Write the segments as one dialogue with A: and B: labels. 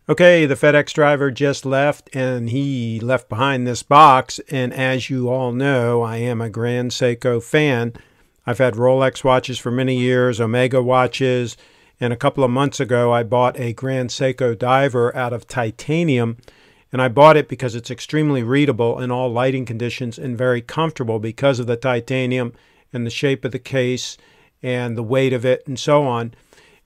A: Okay, the FedEx driver just left, and he left behind this box. And as you all know, I am a Grand Seiko fan. I've had Rolex watches for many years, Omega watches, and a couple of months ago I bought a Grand Seiko diver out of titanium. And I bought it because it's extremely readable in all lighting conditions and very comfortable because of the titanium and the shape of the case and the weight of it and so on.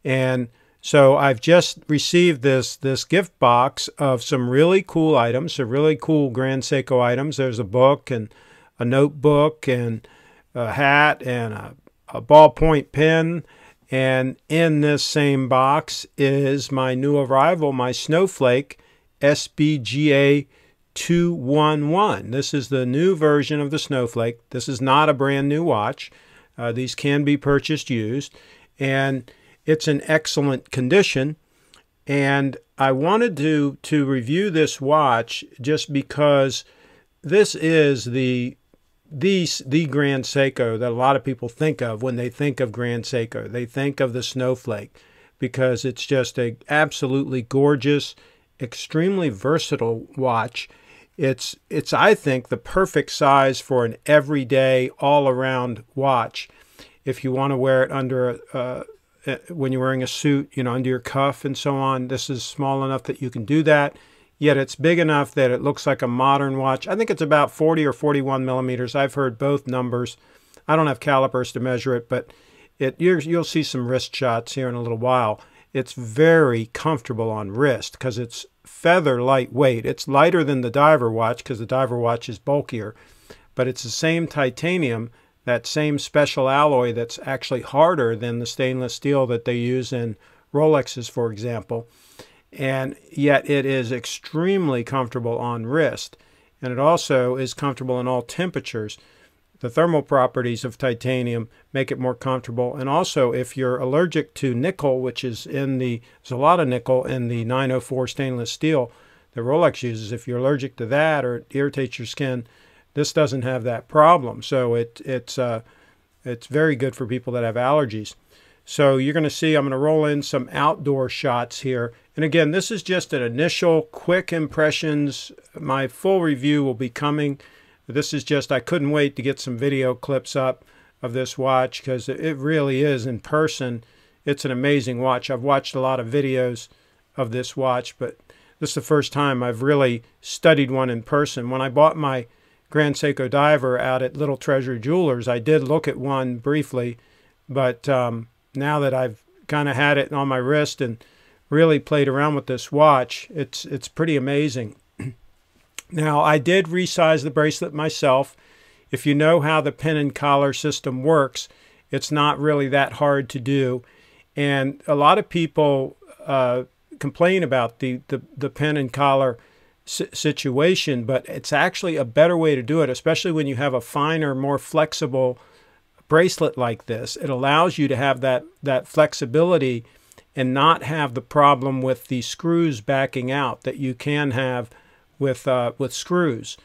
A: And so I've just received this gift box of some really cool items, some really cool Grand Seiko items. There's a book and a notebook and a hat and a ballpoint pen. And in this same box is my new arrival, my Snowflake SBGA211. This is the new version of the Snowflake. This is not a brand new watch. These can be purchased used. And it's in excellent condition, and I wanted to review this watch just because this is the Grand Seiko that a lot of people think of when they think of Grand Seiko. They think of the Snowflake because it's just a absolutely gorgeous, extremely versatile watch. It's I think the perfect size for an everyday, all-around watch. If you want to wear it under when you're wearing a suit, you know, under your cuff and so on, this is small enough that you can do that. Yet it's big enough that it looks like a modern watch. I think it's about 40 or 41 millimeters. I've heard both numbers. I don't have calipers to measure it, but you'll see some wrist shots here in a little while. It's very comfortable on wrist because it's feather lightweight. It's lighter than the diver watch because the diver watch is bulkier, but it's the same titanium, that same special alloy that's actually harder than the stainless steel that they use in Rolexes, for example. And yet it is extremely comfortable on wrist. And it also is comfortable in all temperatures. The thermal properties of titanium make it more comfortable. And also, if you're allergic to nickel, which is there's a lot of nickel in the 904 stainless steel that Rolex uses. If you're allergic to that or it irritates your skin, this doesn't have that problem. So it's very good for people that have allergies. So you're going to see I'm going to roll in some outdoor shots here. And again, this is just an initial quick impressions. My full review will be coming. This is just, I couldn't wait to get some video clips up of this watch because it really is in person. It's an amazing watch. I've watched a lot of videos of this watch, but this is the first time I've really studied one in person. When I bought my Grand Seiko diver out at Little Treasure Jewelers, I did look at one briefly, but now that I've kind of had it on my wrist and really played around with this watch, it's pretty amazing. Now, I did resize the bracelet myself. If you know how the pin and collar system works, it's not really that hard to do. And a lot of people complain about the pin and collar situation, but it's actually a better way to do it, especially when you have a finer, more flexible bracelet like this. It allows you to have that flexibility and not have the problem with the screws backing out that you can have with screws,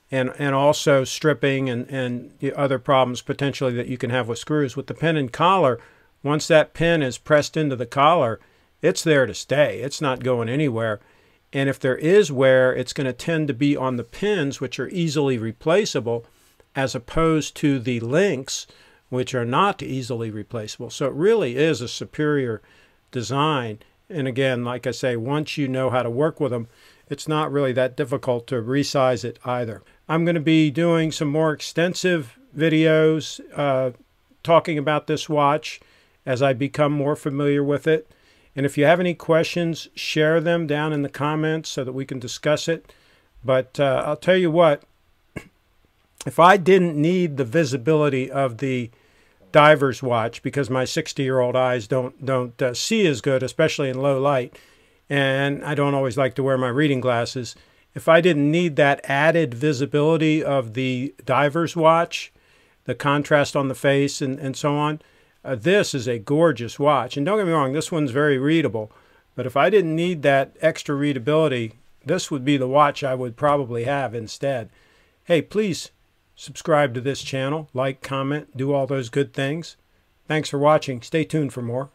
A: and also stripping and the other problems potentially that you can have with screws. With the pin and collar, once that pin is pressed into the collar, it's there to stay. It's not going anywhere. And if there is wear, it's going to tend to be on the pins, which are easily replaceable, as opposed to the links, which are not easily replaceable. So it really is a superior design. And again, like I say, once you know how to work with them, it's not really that difficult to resize it either. I'm going to be doing some more extensive videos talking about this watch as I become more familiar with it. And if you have any questions, share them down in the comments so that we can discuss it. But I'll tell you what, if I didn't need the visibility of the diver's watch because my 60-year-old eyes don't see as good, especially in low light, and I don't always like to wear my reading glasses, if I didn't need that added visibility of the diver's watch, the contrast on the face and so on, this is a gorgeous watch. And don't get me wrong, this one's very readable. But if I didn't need that extra readability, this would be the watch I would probably have instead. Hey, please subscribe to this channel, like, comment, do all those good things. Thanks for watching. Stay tuned for more.